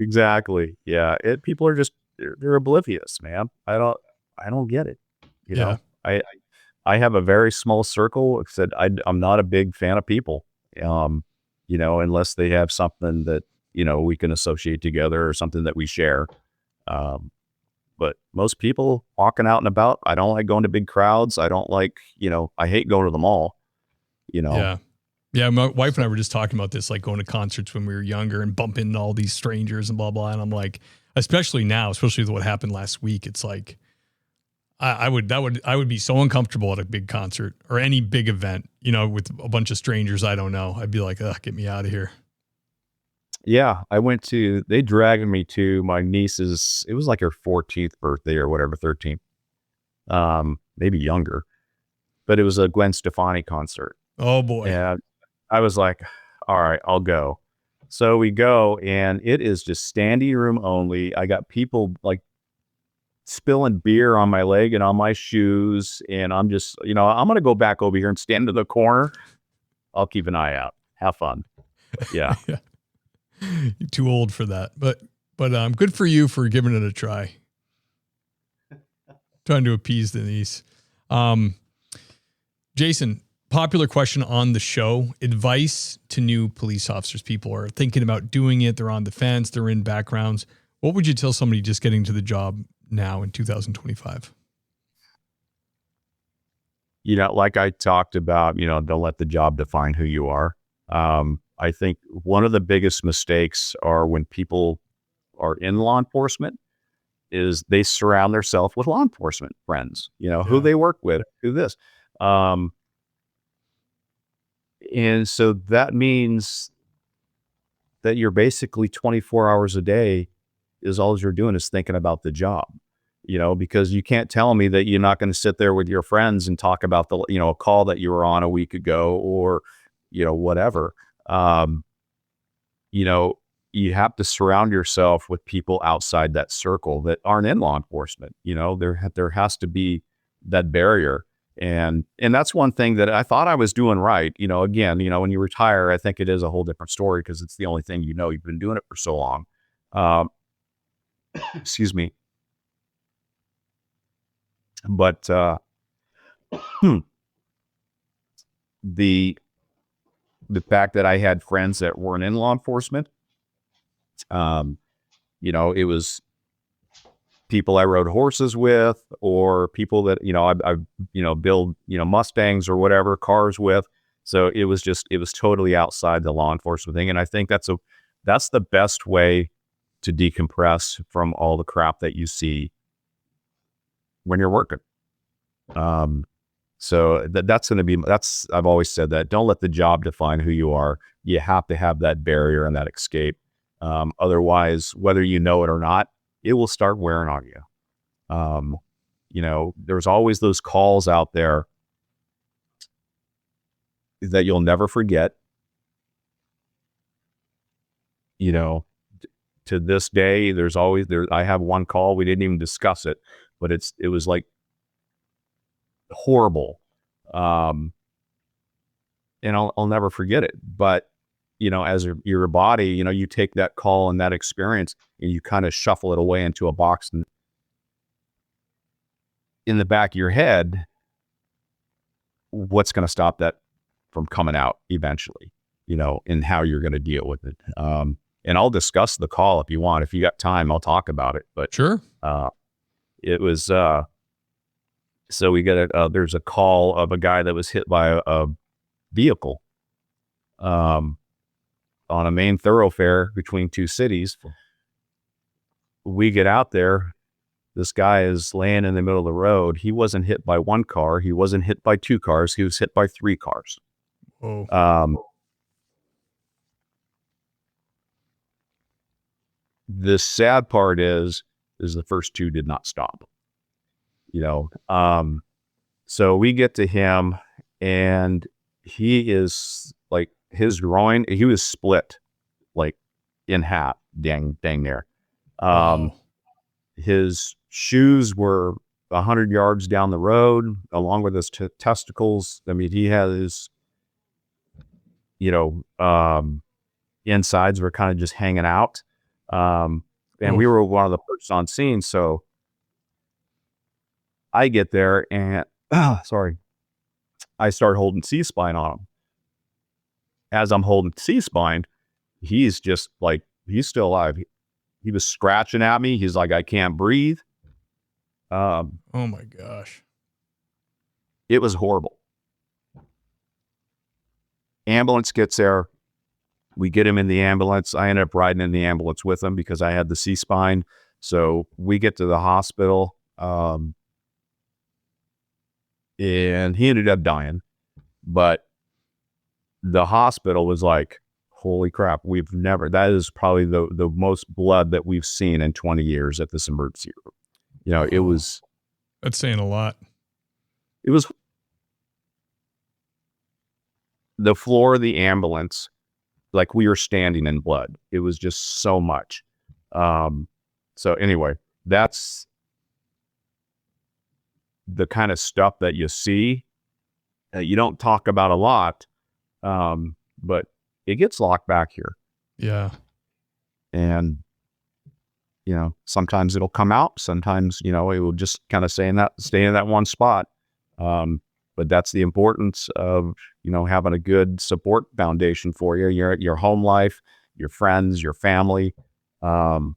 Exactly. Yeah. People are just, they're oblivious, man. I don't get it. You know, I have a very small circle. Like I said, I'm not a big fan of people, you know, unless they have something that, you know, we can associate together or something that we share. But most people walking out and about, I don't like going to big crowds. I don't like, you know, I hate going to the mall, you know. Yeah. Yeah, my wife and I were just talking about this, like going to concerts when we were younger and bumping into all these strangers and blah, blah. And I'm like, especially now, especially with what happened last week, it's like, I would be so uncomfortable at a big concert or any big event, you know, with a bunch of strangers I don't know. I'd be like, get me out of here. Yeah, they dragged me to my niece's, it was like her 14th birthday or whatever, 13th, maybe younger, but it was a Gwen Stefani concert. Oh boy. And I was like, all right, I'll go. So we go, and it is just standing room only. I got people like spilling beer on my leg and on my shoes. And I'm just, you know, I'm going to go back over here and stand in the corner. I'll keep an eye out. Have fun. Yeah. Yeah. You're too old for that, but good for you for giving it a try. Trying to appease the niece. Jason, popular question on the show, advice to new police officers. People are thinking about doing it. They're on the fence. They're in backgrounds. What would you tell somebody just getting to the job now in 2025? You know, like I talked about, you know, don't let the job define who you are. I think one of the biggest mistakes are when people are in law enforcement is they surround themselves with law enforcement friends, you know, who they work with, who this. And so that means that you're basically 24 hours a day is all you're doing is thinking about the job, you know, because you can't tell me that you're not going to sit there with your friends and talk about the, you know, a call that you were on a week ago or, you know, whatever. You know, you have to surround yourself with people outside that circle that aren't in law enforcement. You know, there has to be that barrier. And that's one thing that I thought I was doing right. You know, again, you know, when you retire, I think it is a whole different story because it's the only thing, you know, you've been doing it for so long. Excuse me. But the fact that I had friends that weren't in law enforcement, you know, it was people I rode horses with, or people that, you know, I you know, build, you know, Mustangs or whatever cars with. So it was totally outside the law enforcement thing. And I think that's the best way to decompress from all the crap that you see when you're working. So that's going to be, I've always said that. Don't let the job define who you are. You have to have that barrier and that escape. Otherwise, whether you know it or not, it will start wearing on you. There's always those calls out there that you'll never forget. To this day, there's always I have one call. We didn't even discuss it, but it was like horrible. And I'll never forget it. But, as your body, you take that call and that experience and you kind of shuffle it away into a box, and in the back of your head, what's going to stop that from coming out eventually, and how you're going to deal with it. And I'll discuss the call if you want. If you got time, I'll talk about it. But sure. It was, so we get there's a call of a guy that was hit by a vehicle on a main thoroughfare between two cities. We get out there. This guy is laying in the middle of the road. He wasn't hit by one car. He wasn't hit by two cars. He was hit by three cars. Oh. The sad part is the first two did not stop, so we get to him and he is like, his groin, he was split like in half, dang near. His shoes were 100 yards down the road, along with his testicles. I mean, he had his, insides were kind of just hanging out. And we were one of the first on scene. So I get there and, I start holding C-spine on him. As I'm holding C-spine, he's just like, he's still alive. He was scratching at me. He's like, I can't breathe. Oh my gosh. It was horrible. Ambulance gets there. We get him in the ambulance. I ended up riding in the ambulance with him because I had the C-spine. So we get to the hospital, and he ended up dying. But the hospital was like, holy crap, that is probably the most blood that we've seen in 20 years at this emergency room. It was. That's saying a lot. It was the floor of the ambulance. Like we were standing in blood. It was just so much. So anyway, that's the kind of stuff that you see that you don't talk about a lot. But it gets locked back here. Yeah. And, sometimes it'll come out. Sometimes, it will just kind of stay in that one spot. But that's the importance of, having a good support foundation for you, your home life, your friends, your family. Because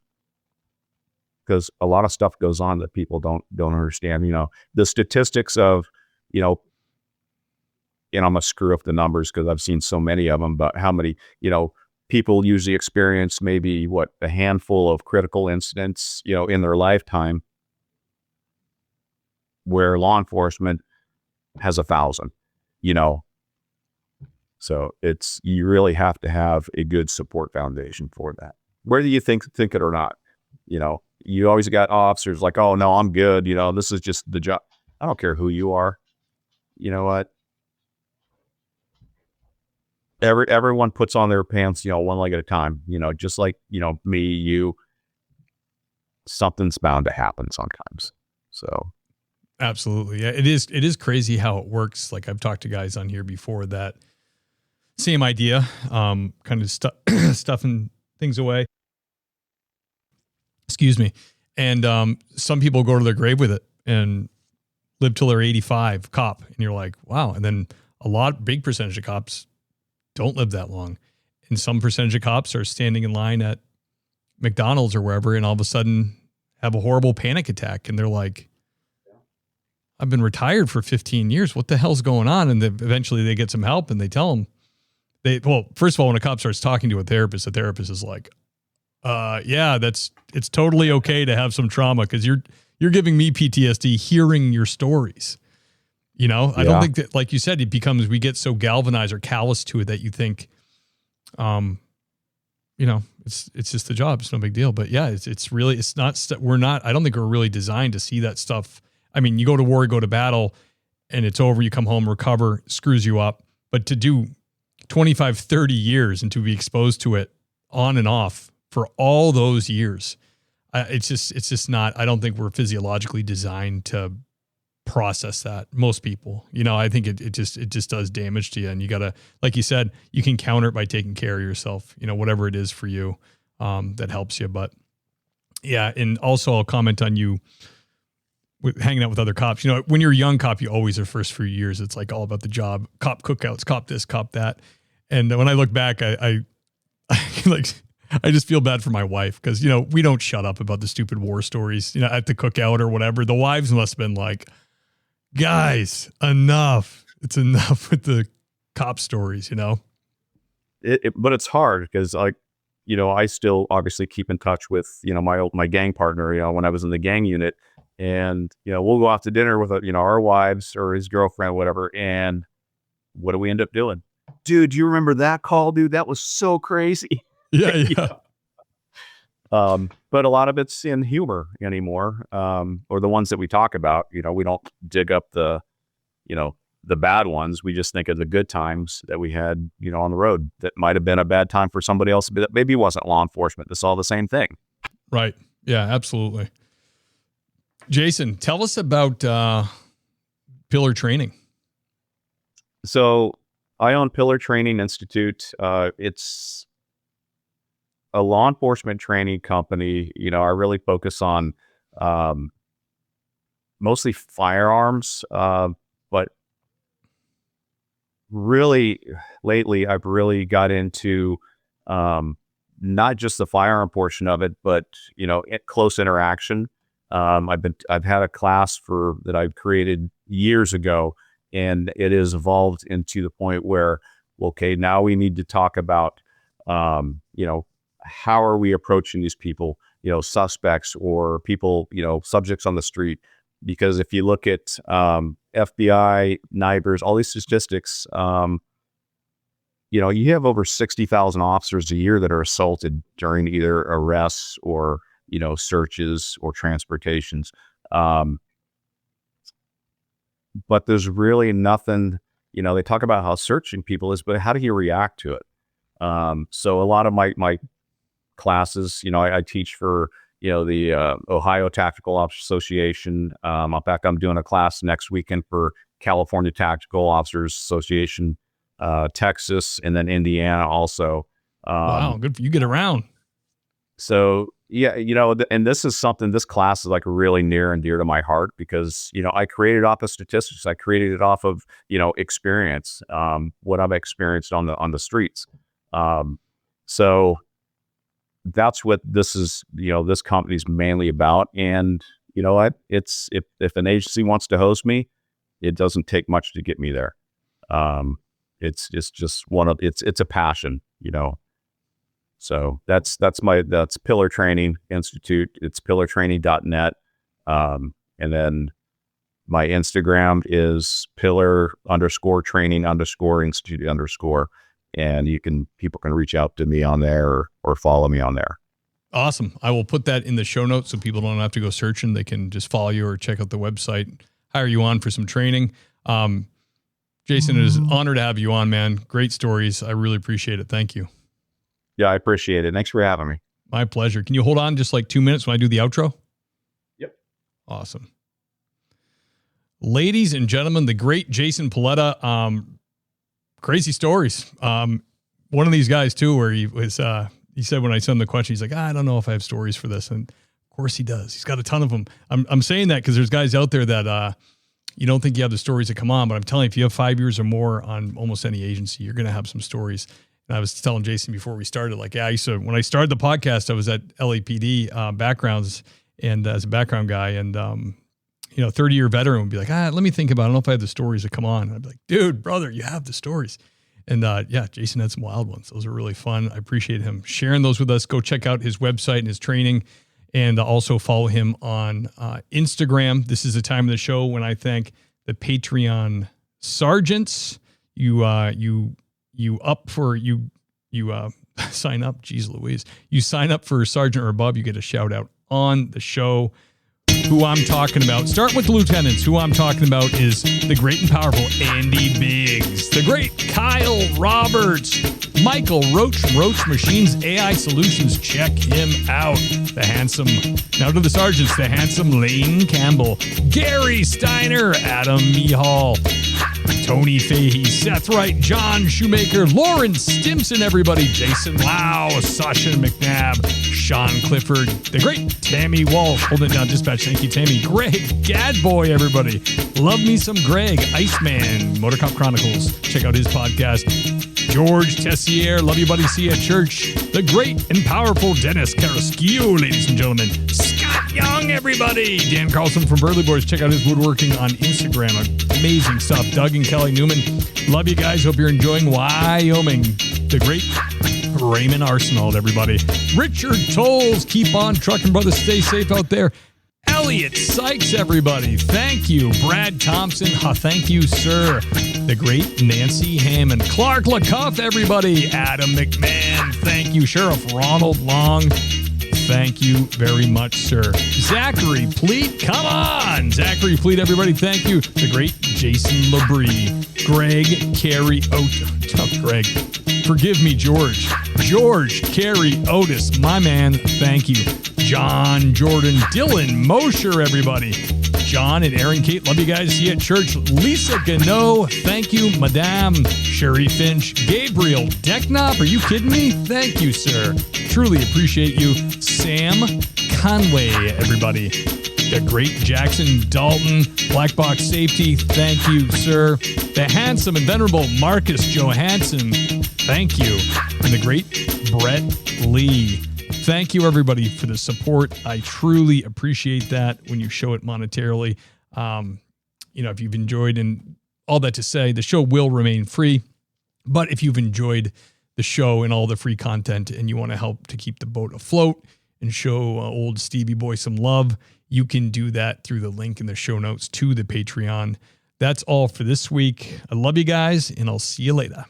a lot of stuff goes on that people don't understand. The statistics of, and I'm going to screw up the numbers because I've seen so many of them, but how many, people usually experience maybe a handful of critical incidents, in their lifetime, where law enforcement has 1,000, so you really have to have a good support foundation for that, whether you think it or not. You always got officers like, oh no, I'm good. This is just the job. I don't care who you are. You know what? Everyone puts on their pants, one leg at a time, just like, me, you, something's bound to happen sometimes. So. Absolutely. Yeah, it is crazy how it works. Like I've talked to guys on here before that same idea, kind of stuffing things away. Excuse me. And some people go to their grave with it and live till they're 85, cop. And you're like, wow. And then big percentage of cops don't live that long. And some percentage of cops are standing in line at McDonald's or wherever, and all of a sudden have a horrible panic attack. And they're like, I've been retired for 15 years. What the hell's going on? And then eventually they get some help and they tell them, first of all, when a cop starts talking to a therapist is like, yeah, it's totally okay to have some trauma because you're giving me PTSD hearing your stories. You know, I don't Yeah. think that, like you said, we get so galvanized or callous to it that you think, you know, it's just the job. It's no big deal. But yeah, it's really, it's not, I don't think we're really designed to see that stuff. I mean, you go to war, you go to battle, and it's over, you come home, recover, screws you up. But to do 25, 30 years and to be exposed to it on and off for all those years, it's just not, I don't think we're physiologically designed to process that. Most people, you know, I think it just does damage to you. And you gotta, like you said, you can counter it by taking care of yourself, you know, whatever it is for you, that helps you. But yeah. And also I'll comment on you with hanging out with other cops. You know, when you're a young cop, you always, the first few years, it's like all about the job, cop cookouts, cop this, cop that. And when I look back, I like, I just feel bad for my wife because, you know, we don't shut up about the stupid war stories, you know, at the cookout or whatever. The wives must have been like, guys, enough. It's enough with the cop stories, you know? But it's hard because, like, you know, I still obviously keep in touch with, you know, my gang partner, you know, when I was in the gang unit, and, you know, we'll go out to dinner with, you know, our wives or his girlfriend, or whatever. And what do we end up doing? Dude, do you remember that call, dude? That was so crazy. Yeah. Yeah. But a lot of it's in humor anymore. Or the ones that we talk about, you know, we don't dig up the, you know, the bad ones. We just think of the good times that we had, you know, on the road that might have been a bad time for somebody else, but that maybe wasn't law enforcement. It's all the same thing. Right. Yeah, absolutely. Jason, tell us about Pillar Training. So I own Pillar Training Institute. It's a law enforcement training company. You know, I really focus on mostly firearms, but really lately I've really got into not just the firearm portion of it, but, you know, close interaction. I've had a class that I've created years ago, and it has evolved into the point where, okay, now we need to talk about, you know, how are we approaching these people, you know, suspects or people, you know, subjects on the street? Because if you look at FBI, NIBRs, all these statistics, you know, you have over 60,000 officers a year that are assaulted during either arrests or, you know, searches or transportations. But there's really nothing, you know, they talk about how searching people is, but how do you react to it? So a lot of my classes, you know, I teach for, you know, the Ohio Tactical Officers Association. In fact, I'm doing a class next weekend for California Tactical Officers Association, Texas, and then Indiana also. Wow, good for you. Get around. So yeah, you know, and this class is like really near and dear to my heart because, you know, I created off of statistics. I created it off of, you know, experience, what I've experienced on the streets. So that's what this is, you know, this company's mainly about. And you know what, it's, if an agency wants to host me, it doesn't take much to get me there. It's just it's a passion, you know? So that's Pillar Training Institute. It's pillartraining.net. And then my Instagram is pillar_training_institute_. And people can reach out to me on there or follow me on there. Awesome. I will put that in the show notes so people don't have to go searching. They can just follow you or check out the website, hire you on for some training. Jason, it is an honor to have you on, man. Great stories. I really appreciate it. Thank you. Yeah, I appreciate it. Thanks for having me. My pleasure. Can you hold on just like 2 minutes when I do the outro? Yep. Awesome. Ladies and gentlemen, the great Jason Paletta, crazy stories. One of these guys too, where he said, when I sent him the question, he's like, I don't know if I have stories for this. And of course he does. He's got a ton of them. I'm saying that because there's guys out there that, you don't think you have the stories that come on, but I'm telling you, if you have 5 years or more on almost any agency, you're going to have some stories. And I was telling Jason before we started, like, yeah, when I started the podcast, I was at LAPD backgrounds and as a background guy, and 30-year veteran would be like, let me think about it. I don't know if I have the stories that come on. And I'd be like, dude, brother, you have the stories. And yeah, Jason had some wild ones. Those are really fun. I appreciate him sharing those with us. Go check out his website and his training, and also follow him on Instagram. This is the time of the show when I thank the Patreon sergeants. You sign up. Geez Louise. You sign up for sergeant or above, you get a shout out on the show. Who I'm talking about, starting with the lieutenants, who I'm talking about is the great and powerful Andy Biggs, the great Kyle Roberts, Michael Roach from Roach Machines AI Solutions. Check him out. The handsome, now to the sergeants, the handsome Lane Campbell, Gary Steiner, Adam Mihal, Tony Fahey, Seth Wright, John Shoemaker, Lauren Stimson, everybody, Jason Lau, Sasha McNabb, Sean Clifford, the great Tammy Walsh, holding it down dispatch. Thank you, Tammy. Greg Gadboy, everybody. Love me some Greg. Iceman, Motor Cop Chronicles. Check out his podcast. George Tessier, love you, buddy. See you at church. The great and powerful Dennis Carrasquillo, ladies and gentlemen. Scott Young, everybody. Dan Carlson from Burley Boys. Check out his woodworking on Instagram. Amazing stuff. Doug and Kelly Newman. Love you guys. Hope you're enjoying Wyoming. The great Raymond Arsenault, everybody. Richard Tolles, keep on trucking, brothers. Stay safe out there. Elliot Sykes, everybody. Thank you. Brad Thompson. Thank you, sir. The great Nancy Hammond. Clark LaCuff, everybody. Adam McMahon. Thank you. Sheriff Ronald Long. Thank you very much, sir. Zachary Pleat. Come on. Zachary Pleat, everybody. Thank you. The great Jason Labrie. Greg Carey Otis. Oh, Greg. Forgive me, George. George Carey Otis. My man. Thank you. John Jordan. Dylan Mosher, everybody. John and Aaron Kate. Love you guys. See you at church. Lisa Gano. Thank you, Madame. Sherry Finch. Gabriel Decknop. Are you kidding me? Thank you, sir. Truly appreciate you. Sam Conway, everybody. The great Jackson Dalton. Black Box Safety. Thank you, sir. The handsome and venerable Marcus Johansson. Thank you. And the great Brett Lee. Thank you, everybody, for the support. I truly appreciate that when you show it monetarily. If you've enjoyed, and all that to say, the show will remain free. But if you've enjoyed the show and all the free content and you want to help to keep the boat afloat and show old Stevie Boy some love, you can do that through the link in the show notes to the Patreon. That's all for this week. I love you guys, and I'll see you later.